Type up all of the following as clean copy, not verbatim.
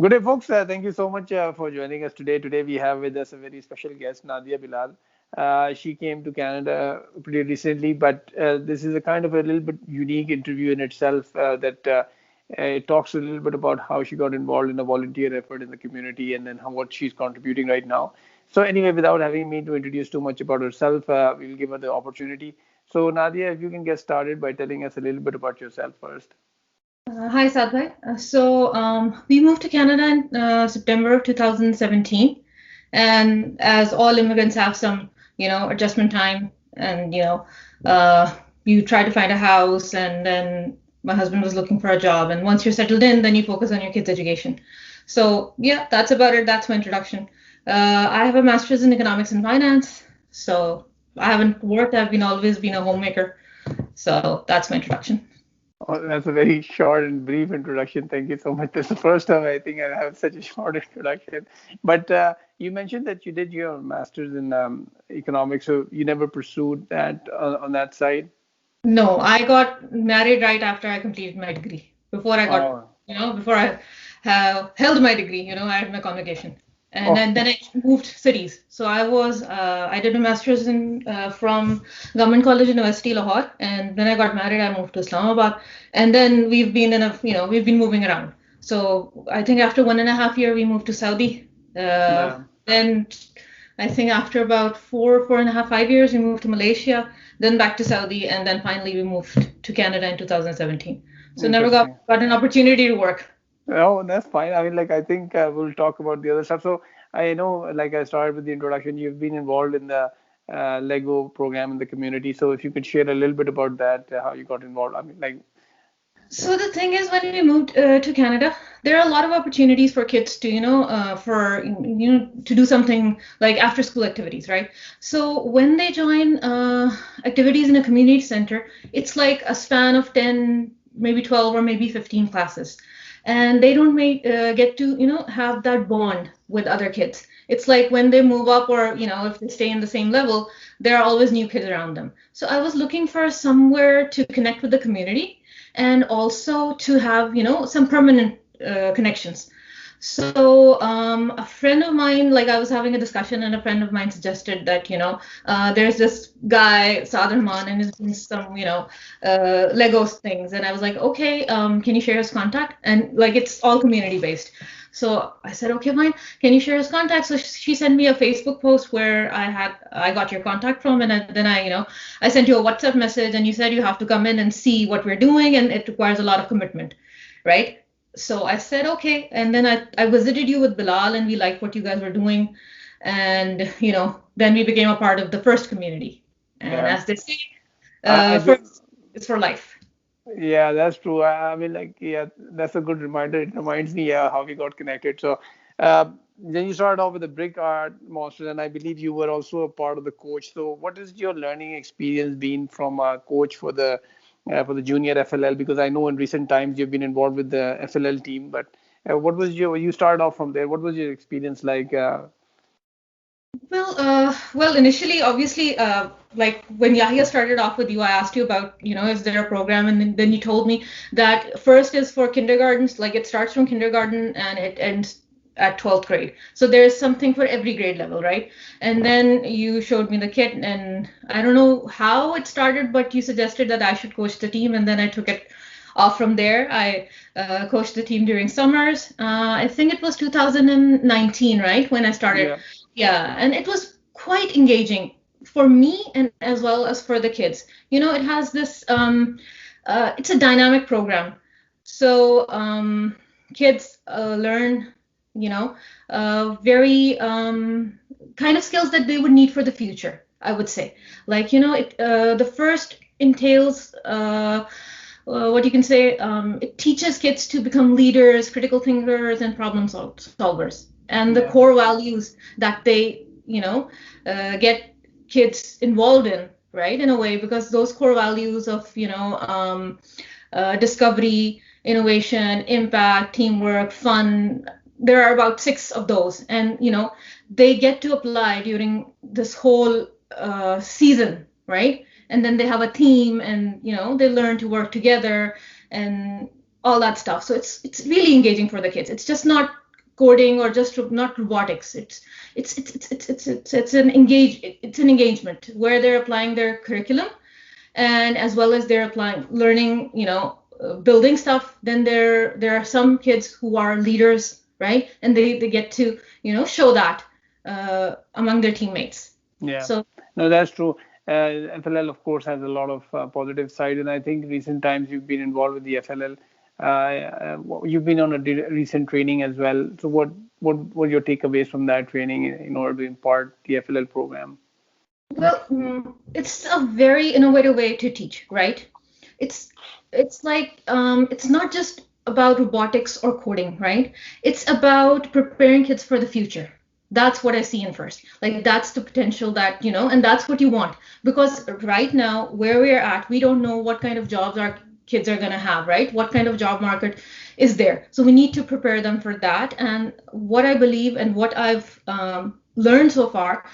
Good day, folks. Thank you so much for joining us today. Today, we have with us a very special guest, Nadia Bilal. She came to Canada pretty recently, but this is a kind of a little bit unique interview in itself that it talks a little bit about how she got involved in a volunteer effort in the community and then what she's contributing right now. So, anyway, without having me to introduce too much about herself, we'll give her the opportunity. So, Nadia, if you can get started by telling us a little bit about yourself first. Hi, Sadhbhai. We moved to Canada in September of 2017, and as all immigrants have some, adjustment time, and uh, you try to find a house, and then my husband was looking for a job, and once you're settled in, then you focus on your kids' education. So yeah, that's about it. That's my introduction. I have a master's in economics and finance, so I haven't worked. I've been always been a homemaker. So that's my introduction. Oh, that's a very short and brief introduction. Thank you so much. That's the first time I think I have such a short introduction. But you mentioned that you did your master's in economics, so you never pursued that on that side. No, I got married right after I completed my degree. Oh, Before I have held my degree, I had my convocation. And oh, then I moved cities. So I did a master's from Government College University, Lahore. And then I got married, I moved to Islamabad. And then we've been moving around. So I think after 1.5 years, we moved to Saudi. Then I think after about 4.5, 5 years, we moved to Malaysia, then back to Saudi, and then finally we moved to Canada in 2017. So never interesting. got an opportunity to work. Oh, that's fine. I mean, like, I think we'll talk about the other stuff. So I know, like, I started with the introduction. You've been involved in the Lego program in the community. So if you could share a little bit about that, how you got involved. I mean, like, So the thing is, when we moved to Canada, there are a lot of opportunities for kids to, to do something like after school activities, right? So when they join activities in a community center, it's like a span of 10, maybe 12, or maybe 15 classes. And they don't get to, have that bond with other kids. It's like when they move up or, if they stay in the same level, there are always new kids around them. So I was looking for somewhere to connect with the community and also to have some permanent connections. So a friend of mine, like I was having a discussion, and a friend of mine suggested that there's this guy Saad Rahman, and he's doing some Legos things, and I was like, okay, can you share his contact? And like it's all community based. So I said, okay, fine. Can you share his contact? So she sent me a Facebook post where I got your contact from, and then I sent you a WhatsApp message, and you said you have to come in and see what we're doing, and it requires a lot of commitment, right? So I said, okay. And then I visited you with Bilal, and we liked what you guys were doing. And, then we became a part of the first community. And yeah. as they say, I do. first is for life. Yeah, that's true. I mean, like, yeah, that's a good reminder. It reminds me, yeah, how we got connected. So, then you started off with the brick art monsters, and I believe you were also a part of the coach. So, what is your learning experience been from a coach for the junior FLL? Because I know in recent times you've been involved with the FLL team, but what was you started off from there? What was your experience like? Well, initially, obviously, like when Yahya started off with you, I asked you about, is there a program? And then you told me that first is for kindergartens, like it starts from kindergarten and it ends at 12th grade. So there's something for every grade level, right? And then you showed me the kit, and I don't know how it started, but you suggested that I should coach the team, and then I took it off from there. I coached the team during summers. I think it was 2019, right, when I started. Yeah, Yeah, and it was quite engaging for me and as well as for the kids. It has this, it's a dynamic program. So kids learn, very kind of skills that they would need for the future, I would say. Like, the first entails what you can say, it teaches kids to become leaders, critical thinkers, and solvers. And the yeah, core values that they, get kids involved in, right, in a way, because those core values of, discovery, innovation, impact, teamwork, fun, there are about six of those. And, they get to apply during this whole season, right? And then they have a team, and they learn to work together and all that stuff. So it's really engaging for the kids. It's just not coding or just not robotics. It's an engagement where they're applying their curriculum, and as well as they're applying learning, building stuff. Then there are some kids who are leaders, right? And they get to show that among their teammates. Yeah, So no, that's true. FLL, of course, has a lot of positive side, and I think recent times you've been involved with the FLL. You've been on a recent training as well. So, what were your takeaways from that training in order to impart the FLL program? well, it's a very innovative way to teach, right? It's it's like it's not just about robotics or coding, right? It's about preparing kids for the future. That's what I see in first. Like that's the potential that, and that's what you want. Because right now, where we're at, we don't know what kind of jobs our kids are going to have, right? What kind of job market is there? So we need to prepare them for that. And what I believe and what I've learned so far,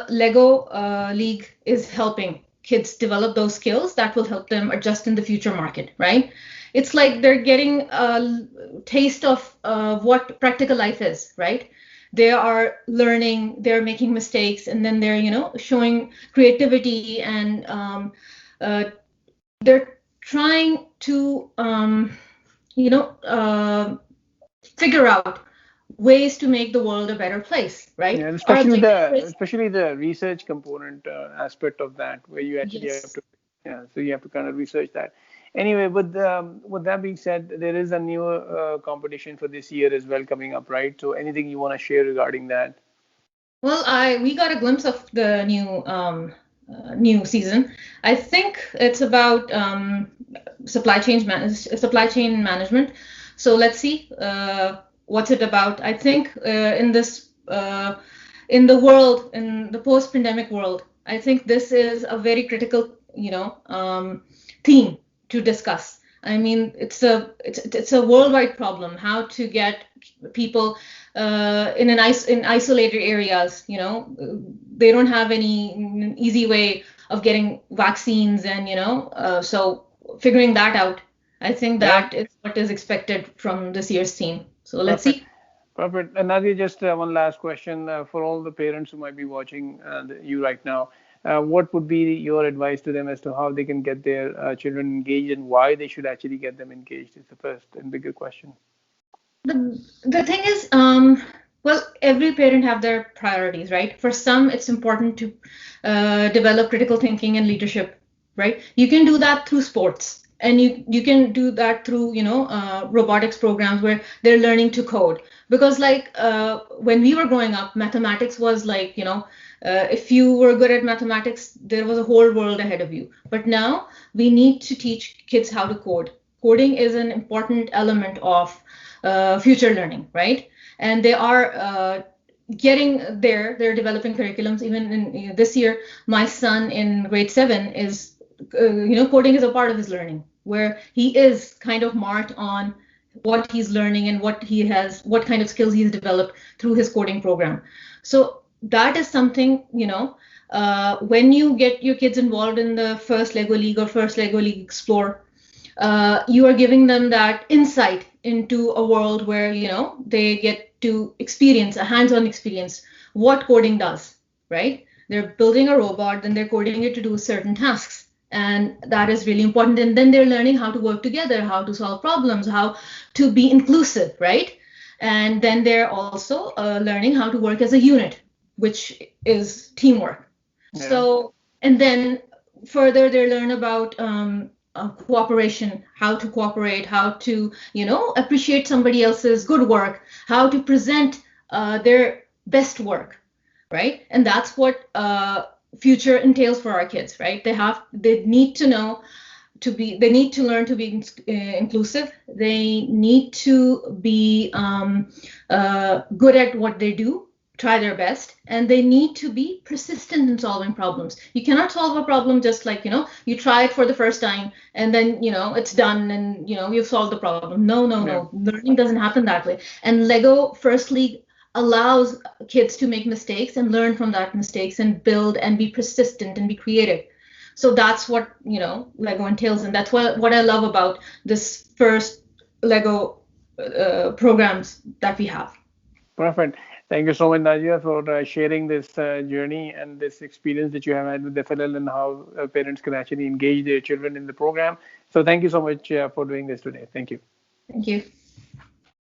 Lego League is helping kids develop those skills that will help them adjust in the future market, right? It's like they're getting a taste of what practical life is, right? They are learning, they're making mistakes, and then they're, showing creativity, and they're trying to, figure out ways to make the world a better place, right? Yeah, and Our especially objective is, the research component aspect of that, where you actually have yes. to, yeah, so you have to kind of research that. Anyway, with that being said, there is a new competition for this year as well coming up, right? So anything you want to share regarding that? Well, we got a glimpse of the new season. I think it's about supply chain management. So let's see what's it about. I think in the world, in the post-pandemic world, I think this is a very critical theme to discuss. I mean, it's a worldwide problem. How to get people in isolated areas. They don't have any easy way of getting vaccines, and so figuring that out. I think Yeah, that is what is expected from this year's team. So let's perfect. see. Perfect. And Nadia, just one last question for all the parents who might be watching you right now. What would be your advice to them as to how they can get their children engaged and why they should actually get them engaged? Is the first and bigger question. The thing is, well, every parent have their priorities, right? For some, it's important to develop critical thinking and leadership, right? You can do that through sports, and you can do that through robotics programs where they're learning to code. Because like when we were growing up, mathematics was like if you were good at mathematics, there was a whole world ahead of you. But now we need to teach kids how to code. Coding is an important element of future learning, right? And they are getting there. They're developing curriculums. Even in this year, my son in grade 7 is, coding is a part of his learning, where he is kind of marked on what he's learning and what kind of skills he's developed through his coding program. So that is something, when you get your kids involved in the first Lego League or first Lego League Explore, you are giving them that insight into a world where they get to experience a hands-on experience what coding does, right? They're building a robot, then they're coding it to do certain tasks, and that is really important. And then they're learning how to work together, how to solve problems, how to be inclusive, right? And then they're also learning how to work as a unit, which is teamwork. Yeah. So, and then further they learn about cooperation, how to cooperate, how to, appreciate somebody else's good work, how to present their best work, right? And that's what future entails for our kids, right? They need to know they need to learn to be inclusive. They need to be good at what they do, try their best, and they need to be persistent in solving problems. You cannot solve a problem just like, you try it for the first time and then, it's done and, you've solved the problem. No, no, Yeah. no. Learning doesn't happen that way. And Lego First League allows kids to make mistakes and learn from that mistakes and build and be persistent and be creative. So that's what, Lego entails. And that's what I love about this first Lego programs that we have. Perfect. Thank you so much, Nadia, for sharing this journey and this experience that you have had with FLL and how parents can actually engage their children in the program. So thank you so much for doing this today. Thank you. Thank you.